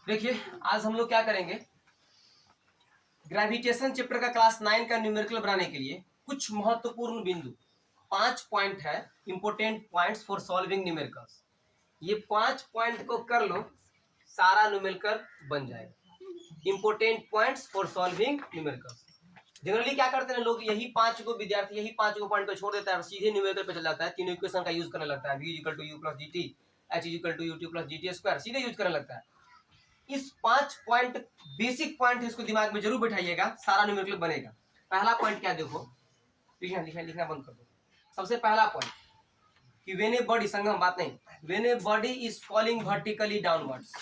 देखिए आज हम लोग क्या करेंगे, ग्रेविटेशन चैप्टर का क्लास 9 का न्यूमेरिकल बनाने के लिए कुछ महत्वपूर्ण बिंदु 5 पॉइंट है, important points for solving numericals. ये 5 पॉइंट को कर लो, सारा न्यूमेरिकल बन जाएगा। Important points for solving numericals. Generally क्या करते हैं लोग, यही 5 को विद्यार्थी यही 5 को पॉइंट को छोड़ देता है, सीधे न्यूमेरिकल पे चल जाता है। तीनों इक्वेशन का यूज करने लगता है, v equal to u plus d t, h equal to u t plus d t square, सीधे यूज करने लगता है। इस 5 पॉइंट बेसिक पॉइंट इसको दिमाग में जरूर बैठाइएगा, सारा न्यूमेरिकल बनेगा। पहला पॉइंट क्या, देखो लिखना बंद कर दो। सबसे पहला पॉइंट कि व्हेन ए बॉडी, संगम बात नहीं, when a body is falling vertically downwards,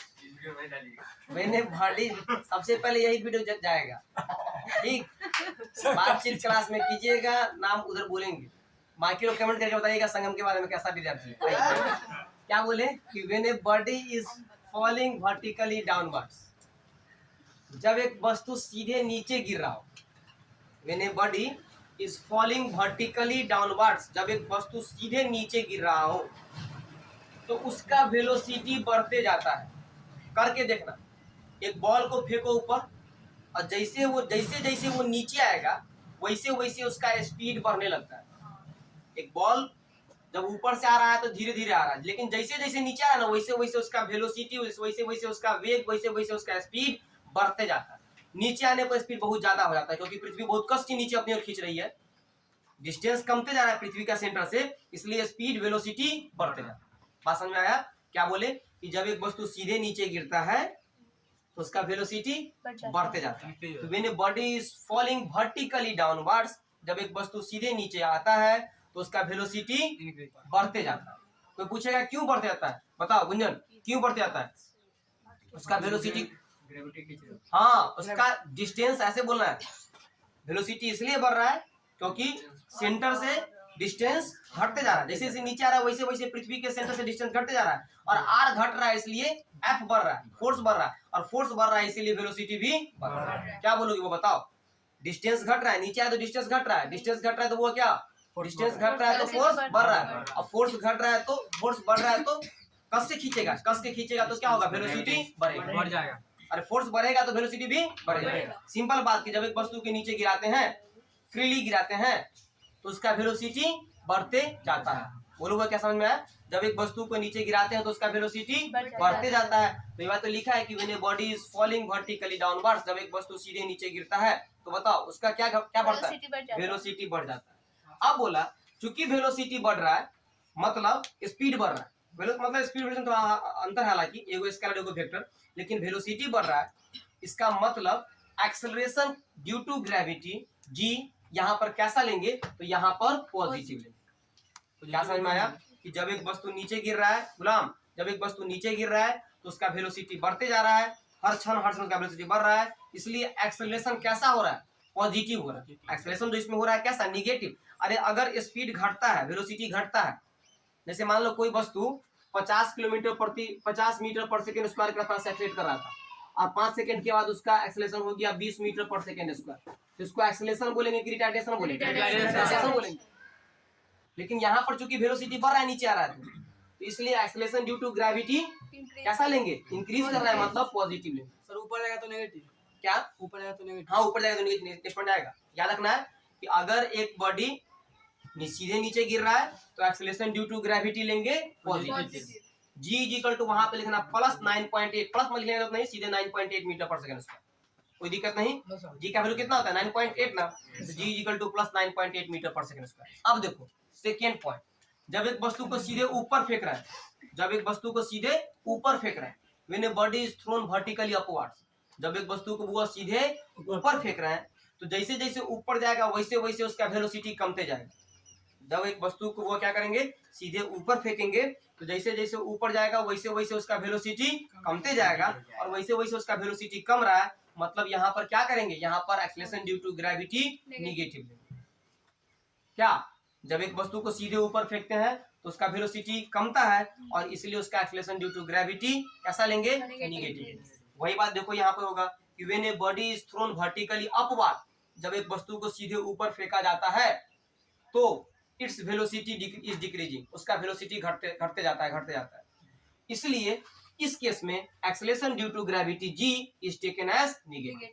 when a body, सबसे पहले यही वीडियो जाएगा, ठीक। बातचीत क्लास में कीजिएगा, नाम उधर बोलेंगे, बाकी लोग कमेंट करके बताइएगा संगम के बारे में कैसा विद्यार्थी है। क्या बोले कि when a body is falling vertically downwards, जब एक वस्तु सीधे नीचे गिर रहा हो। When a body is falling vertically downwards, जब एक वस्तु सीधे नीचे गिर रहा हो तो उसका वेलोसिटी बढ़ते जाता है। करके देखना, एक बॉल को फेंको ऊपर और जैसे जैसे वो नीचे आएगा वैसे वैसे उसका स्पीड बढ़ने लगता है। एक बॉल जब ऊपर से आ रहा है तो धीरे धीरे आ रहा है, लेकिन जैसे जैसे नीचे आ रहा है ना वैसे वैसे उसका वेलोसिटी, वैसे वैसे उसका वेग, वैसे वैसे उसका स्पीड बढ़ते जाता है। नीचे आने पर स्पीड बहुत ज्यादा हो जाता है, क्योंकि पृथ्वी बहुत कस के नीचे अपनी ओर खींच रही है, डिस्टेंस कमते जा रहा है पृथ्वी का सेंटर से, इसलिए स्पीड वेलोसिटी बढ़ते जाता है। बात समझ में आया? क्या बोले कि जब एक वस्तु सीधे नीचे गिरता है तो उसका वेलोसिटी बढ़ते जाता है। तो when a body is falling vertically downwards, जब एक वस्तु सीधे नीचे आता है तो उसका वेलोसिटी बढ़ते जाता है। कोई पूछेगा क्यों बढ़ते जाता है, बताओ गुंजन, क्यों बढ़ते जाता है? उसका वेलोसिटी, हाँ उसका डिस्टेंस, ऐसे बोलना है, वेलोसिटी इसलिए बढ़ रहा है क्योंकि सेंटर से डिस्टेंस घटते जा रहा है। जैसे जैसे नीचे आ रहा है वैसे वैसे पृथ्वी के सेंटर से डिस्टेंस घटते जा रहा है, और आर घट रहा है इसलिए एफ बढ़ रहा है, फोर्स बढ़ रहा है, और फोर्स बढ़ रहा है इसीलिए वेलोसिटी भी बढ़ रहा है। क्या बोलोगे वो बताओ? डिस्टेंस घट रहा है, नीचे आया तो डिस्टेंस घट रहा है, डिस्टेंस घट रहा है तो वो क्या, डिस्टेंस घट रहा है तो फोर्स बढ़ रहा है, और फोर्स घट रहा है तो फोर्स बढ़ रहा है तो कस से खींचेगा, कस के खींचेगा तो क्या होगा, वेलोसिटी बढ़ेगा, बढ़ जाएगा। अरे फोर्स बढ़ेगा तो वेलोसिटी भी बढ़ेगा। सिंपल बात की, जब एक वस्तु के नीचे गिराते हैं, फ्रीली गिराते हैं, तो उसका वेलोसिटी बढ़ते जाता है। बोलोगे क्या समझ में आया? जब एक वस्तु को नीचे गिराते हैं तो उसका वेलोसिटी बढ़ते जाता है। तो ये बात तो लिखा है कि when a body is falling vertically downwards, जब एक वस्तु सीधे नीचे गिरता है तो बताओ उसका क्या बढ़ता है, वेलोसिटी बढ़ जाता है। अब बोला चूंकि वेलोसिटी बढ़ रहा है मतलब स्पीड बढ़ रहा है, मतलब स्पीड तो अंतर है, हालांकि एगो स्केलर एगो वेक्टर, लेकिन वेलोसिटी बढ़ रहा है, इसका मतलब एक्सेलरेशन ड्यू टू ग्रेविटी जी यहाँ पर कैसा लेंगे, तो यहाँ पर पॉजिटिव लेंगे। तो क्या समझ में आया कि जब एक वस्तु नीचे गिर रहा है, गुलाम, जब एक वस्तु नीचे गिर रहा है तो उसका वेलोसिटी बढ़ते जा रहा है, हर क्षण उसका वेलोसिटी बढ़ रहा है, इसलिए एक्सेलरेशन कैसा हो रहा है, पॉजिटिव हो रहा है। एक्सेलरेशन जो इसमें हो रहा है कैसा, निगेटिव। अरे अगर स्पीड घटता है, वेलोसिटी घटता है, जैसे मान लो कोई वस्तु 50 मीटर पर सेकेंड स्क्वायर के रफ्तार से एक्सेलरेट कर रहा था, और 5 सेकंड के बाद उसका एक्सेलरेशन हो गया 20 मीटर पर सेकेंड स्क्वायर, तो इसको एक्सेलरेशन बोलेंगे कि रिटार्डेशन बोलेंगे? एक्सेलरेशन बोलेंगे। लेकिन यहाँ पर चूंकि वेलोसिटी बढ़ रहा है, नीचे आ रहा है, तो इसलिए एक्सेलरेशन ड्यू टू ग्रेविटी कैसा लेंगे, इंक्रीज कर रहा है, मतलब पॉजिटिव लेंगे। सर ऊपर जाएगा तो नेगेटिव, क्या ऊपर जाएगा तो नेगेटिव? हाँ ऊपर जाएगा तो नेगेटिव जाएगा। याद रखना है कि अगर एक बॉडी सीधे नीचे गिर रहा है तो एक्सेलरेशन ड्यू टू ग्रेविटी लेंगे पॉजिटिव। जी इक्वल टू वहां पे लिखना प्लस 9.8, प्लस में लिखने नहीं, सीधे 9.8 मीटर पर सेकंड स्क्वायर, कोई दिक्कत नहीं। जी का वैल्यू कितना होता है, 9.8 ना, तो जी इक्वल टू प्लस 9.8 मीटर पर सेकंड स्क्वायर। अब देखो सेकेंड पॉइंट, जब एक वस्तु को सीधे ऊपर फेंक रहा है, जब एक वस्तु को सीधे ऊपर फेंक रहा है, when a body is thrown vertically upwards, जब एक वस्तु को वो सीधे ऊपर फेंक रहे हैं तो जैसे जैसे ऊपर जाएगा वैसे वैसे उसका वेलोसिटी कमते जाएगा। जब एक वस्तु को वो क्या करेंगे, सीधे ऊपर फेंकेंगे, तो जैसे जैसे ऊपर जाएगा वैसे वैसे उसका वेलोसिटी कमते जाएगा, और वैसे वैसे उसका वेलोसिटी कम रहा है, मतलब यहाँ पर क्या करेंगे, यहाँ पर acceleration due to gravity negative लेंगे। क्या, जब एक वस्तु को सीधे ऊपर फेंकते हैं तो उसका वेलोसिटी कमता है, और इसलिए उसका एक्सेलरेशन ड्यू टू ग्रेविटी कैसा लेंगे, निगेटिव। वही बात देखो यहाँ पर होगा कि when a body is thrown vertically upward, जब एक वस्तु को सीधे ऊपर फेंका जाता है तो इट्स वेलोसिटी इज डिक्रीजिंग, उसका वेलोसिटी घटते जाता है। इसलिए इस केस में acceleration due to gravity g is taken as negative.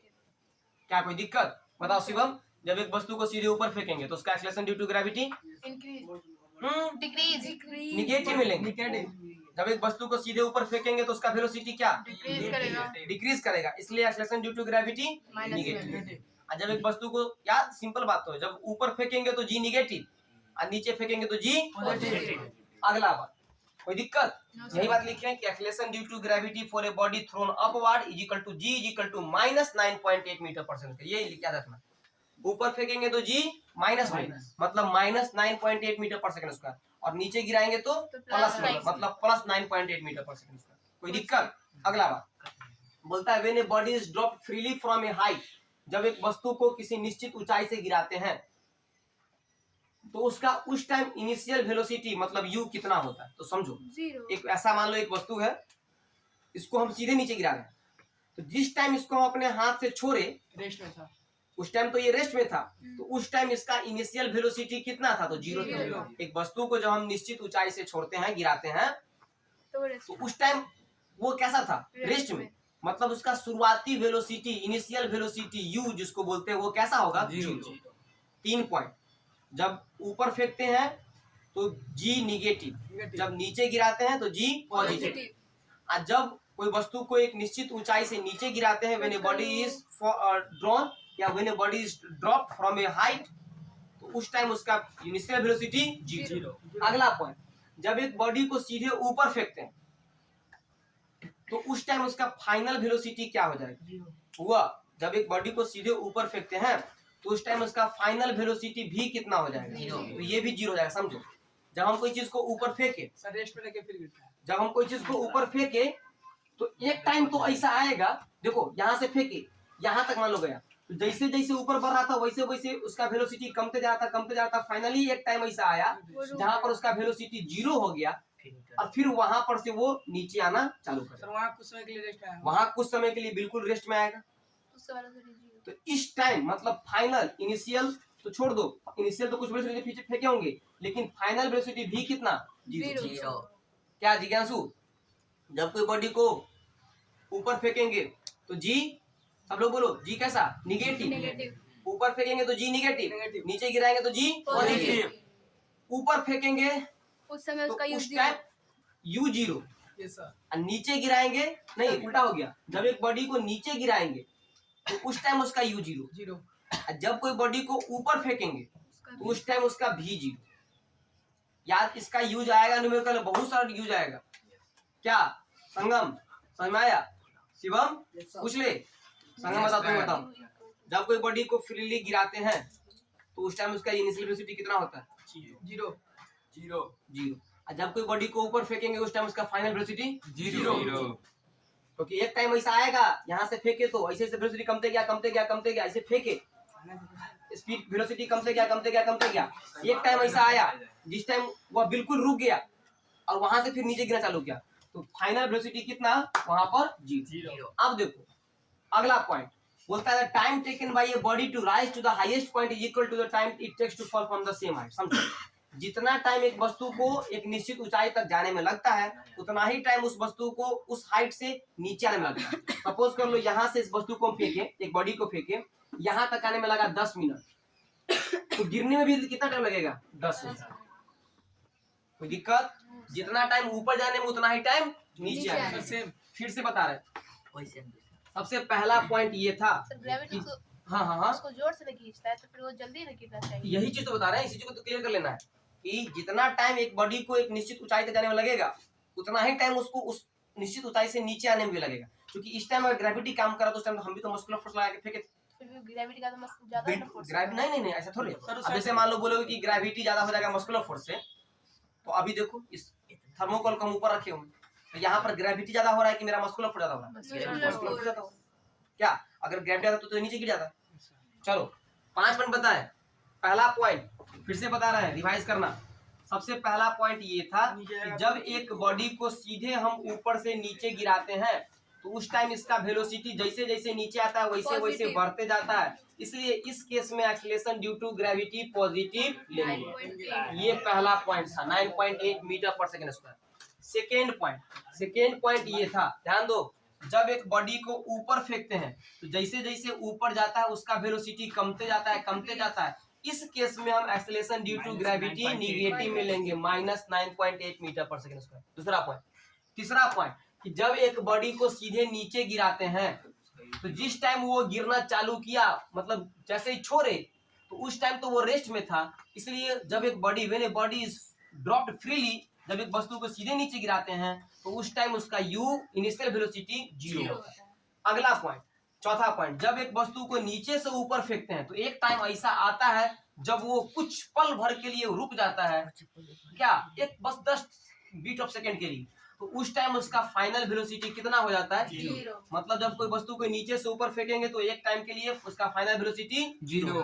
क्या कोई दिक्कत? बताओ शिवम, जब एक वस्तु को सीधे ऊपर फेंकेंगे तो उसका acceleration due to gravity negative मिलेंगे। जब एक वस्तु को सीधे ऊपर फेंकेंगे तो उसका वेलोसिटी क्या डिक्रीज करेगा, इसलिए acceleration due to gravity negative. और जब एक वस्तु को, यार सिंपल बात तो है, जब ऊपर फेंकेंगे तो जी निगेटिव और नीचे फेंकेंगे तो जी पॉजिटिव। अगला बात, कोई दिक्कत? यही बात लिखे हैं कि acceleration due to gravity for a body thrown upward is equal to g is equal to minus 9.8 metre पर सेकंड। ये याद रखना, ऊपर फेंकेंगे तो जी माइनस मतलब माइनस 9.8 मीटर पर सेकंड स्क्वायर, और नीचे गिराएंगे तो प्लस मतलब प्लस 9.8 मीटर पर सेकंड स्क्वायर। कोई दिक्कत? अगला बात बोलता है when a body is drop freely from a height, जब एक वस्तु को किसी निश्चित ऊंचाई से गिराते हैं तो उसका उस टाइम इनिशियल वेलोसिटी मतलब यू कितना होता है? तो समझो, एक ऐसा मान लो एक वस्तु है, इसको हम सीधे नीचे गिरा रहे हैं, तो जिस टाइम इसको हम अपने हाथ से छोड़े, रेस्ट में था, उस टाइम तो ये रेस्ट में था, तो उस टाइम इसका इनिशियल वेलोसिटी कितना था? तो जीरो था। एक वस्तु को जब हम निश्चित ऊंचाई से छोड़ते हैं, गिराते हैं, तो उस टाइम वो कैसा था? रेस्ट में, मतलब उसका शुरुआती वेलोसिटी, इनिशियल वेलोसिटी यू जिसको बोलते हैं, वो कैसा होगा? जीरो। 3 पॉइंट। जब ऊपर फेंकते हैं तो जी निगेटिव, जब नीचे गिराते हैं तो जी पॉजिटिव। और जब कोई वस्तु को एक निश्चित ऊंचाई से नीचे गिराते हैं, when a body is drawn या when a body is drop from a height, तो उस टाइम उसका इनिशियल वेलोसिटी जीरो। अगला पॉइंट, जब एक बॉडी को सीधे ऊपर फेंकते हैं तो उस टाइम उसका फाइनल वेलोसिटी क्या हो जाएगा? हुआ, जब एक बॉडी को सीधे ऊपर फेंकते हैं तो उस टाइम उसका फाइनल वेलोसिटी भी कितना हो जाएगा? तो ये भी जीरो हो जाएगा। समझो, जब हम कोई चीज को ऊपर फेंके, रेस्ट में लेके फिर गिरता है, जब हम कोई चीज को ऊपर फेंके तो एक टाइम तो ऐसा आएगा, देखो यहाँ से फेंके यहाँ तक मान लो गया, तो जैसे जैसे ऊपर बढ़ रहा था वैसे वैसे उसका वेलोसिटी कमते जाता, फाइनली एक टाइम ऐसा आया जहाँ पर उसका वेलोसिटी जीरो हो गया, और फिर वहां पर से वो नीचे आना चालू कर, वहाँ कुछ समय के लिए रेस्ट में, वहां कुछ समय के लिए बिल्कुल रेस्ट में आएगा। तो इस टाइम मतलब फाइनल, इनिशियल तो छोड़ दो, इनिशियल तो कुछ वेलोसिटी पीछे फेंके होंगे, लेकिन फाइनल वेलोसिटी भी कितना? जीरो। क्या जिज्ञासु, जब कोई बॉडी को ऊपर फेंकेंगे तो जी, सब लोग बोलो, जी कैसा? निगेटिव। ऊपर फेंकेंगे तो जी निगेटिव, नीचे गिराएंगे तो जी पॉजिटिव। ऊपर फेंकेंगे उस समय उसका तो उस टाइम यू जीरो, और नीचे गिराएंगे, नहीं उल्टा हो गया, जब एक बॉडी को नीचे गिराएंगे तो उस टाइम उसका यू जीरो, जब कोई बॉडी को ऊपर फेंकेंगे तो उस टाइम उसका भी जीरो। याद, इसका यूज आएगा न्यूमेरिकल, बहुत सारा यूज आएगा। क्या संगम समझ में आया? शिवम पूछ ले, संगम बताओ। जब कोई बॉडी को फ्रीली गिराते हैं तो उस टाइम उसका इनिशियल वेलोसिटी कितना होता है? जीरो। और जब कोई बॉडी को ऊपर फेंकेंगे उस टाइम उसका फाइनल वेलोसिटी जीरो। क्योंकि एक टाइम ऐसा आएगा, यहाँ से फेंके तो ऐसे वेलोसिटी कमते गया, ऐसे फेंके स्पीड वेलोसिटी कमते गया। एक टाइम ऐसा आया जिस टाइम वह बिल्कुल रुक गया और वहां से फिर नीचे गिरना चालू किया, तो फाइनल वेलोसिटी कितना? वहां पर जीरो। अब देखो अगला पॉइंट बोलता है time taken by a body to rise to the highest point is equal to the time it takes to fall from the same height. समझो, जितना टाइम एक वस्तु को एक निश्चित ऊंचाई तक जाने में लगता है, उतना ही टाइम उस वस्तु को उस हाइट से नीचे आने में लगता है। सपोज कर लो यहाँ से इस वस्तु को फेंके, एक बॉडी को फेंके, यहाँ तक आने में लगा 10 मिनट, तो गिरने में भी कितना टाइम लगेगा? 10 मिनट। कोई दिक्कत? जितना टाइम ऊपर जाने में उतना ही टाइम नीचे आने में। फिर से बता रहे, सबसे पहला पॉइंट ये था, हाँ उसको जोर से नहीं खींचता है तो फिर वो जल्दी नहीं खींचना चाहिए। यही चीज तो बता रहे हैं, इसी चीज को तो क्लियर कर लेना है कि जितना टाइम एक बॉडी को एक निश्चित ऊंचाई तक जाने में लगेगा, उतना ही टाइम उसको उस निश्चित ऊंचाई से नीचे आने में भी लगेगा। क्योंकि इस टाइम अगर ग्रेविटी काम करा तो उस टाइम हम भी तो मस्कुलर फोर्स लगा के फेंके, ग्रेविटी का तो ज्यादा फोर्स। नहीं ऐसा थोड़ी। अब जैसे मान लो बोलोगे कि ग्रेविटी ज्यादा हो जाएगा मस्कुलर फोर्स से, तो अभी देखो इस थर्मोकोल को हम ऊपर रखे हुए, तो यहाँ पर ग्रेविटी ज्यादा हो रहा है कि मेरा मस्कुलर फोर्स ज्यादा हो रहा है? मस्कुलर फोर्स ज्यादा हो। क्या अगर ग्रेविटी ज्यादा तो नीचे गिर जाता? चलो 5 पॉइंट बताए। पहला पॉइंट फिर से बता रहे हैं, रिवाइज करना। सबसे पहला पॉइंट ये था कि जब एक बॉडी को सीधे हम ऊपर से नीचे गिराते हैं तो उस टाइम इसका वेलोसिटी जैसे जैसे नीचे आता है वैसे वैसे बढ़ते जाता है, इसलिए इस केस में acceleration due to gravity positive लेंगे। ये पहला पॉइंट था, 9.8 मीटर पर सेकंड स्क्वायर। सेकेंड पॉइंट ये था, ध्यान दो, जब एक बॉडी को ऊपर फेंकते हैं तो जैसे जैसे ऊपर जाता है उसका वेलोसिटी कमते जाता है। इस केस में हम acceleration due to gravity negative में लेंगे, -9.8 मीटर पर सेकंड स्क्वायर। दूसरा पॉइंट। तीसरा पॉइंट कि जब एक बॉडी को सीधे नीचे गिराते हैं तो जिस टाइम वो गिरना चालू किया, मतलब जैसे ही छोड़े, तो उस टाइम तो वो रेस्ट में था, इसलिए जब एक body when a body is dropped freely, जब एक वस्तु को सीधे नीचे गिराते हैं तो उस टाइम उसका u इनिशियल वेलोसिटी 0। अगला पॉइंट, चौथा पॉइंट, जब एक वस्तु को नीचे से ऊपर फेंकते हैं तो एक टाइम ऐसा आता है जब वो कुछ पल भर के लिए रुक जाता है, क्या, एक बस 10 बीट ऑफ सेकेंड के लिए, तो उस टाइम उसका फाइनल वेलोसिटी कितना हो जाता है? 0। मतलब जब कोई वस्तु को नीचे से ऊपर फेंकेंगे तो एक टाइम के लिए उसका फाइनल वेलोसिटी 0।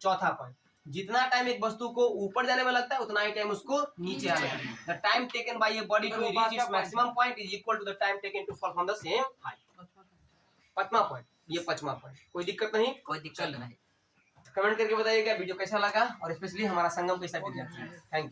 चौथा पॉइंट, जितना टाइम एक वस्तु को ऊपर जाने में लगता है उतना ही टाइम उसको नीचे आने में। The time taken by a body to reach its maximum point is equal to the time taken to fall from the same height. पांचवा पॉइंट, ये पांचवा पॉइंट। कोई दिक्कत नहीं? कोई दिक्कत नहीं। कमेंट करके बताइएगा वीडियो कैसा लगा और स्पेशली हमारा संगम कैसा दिखा। Thank you.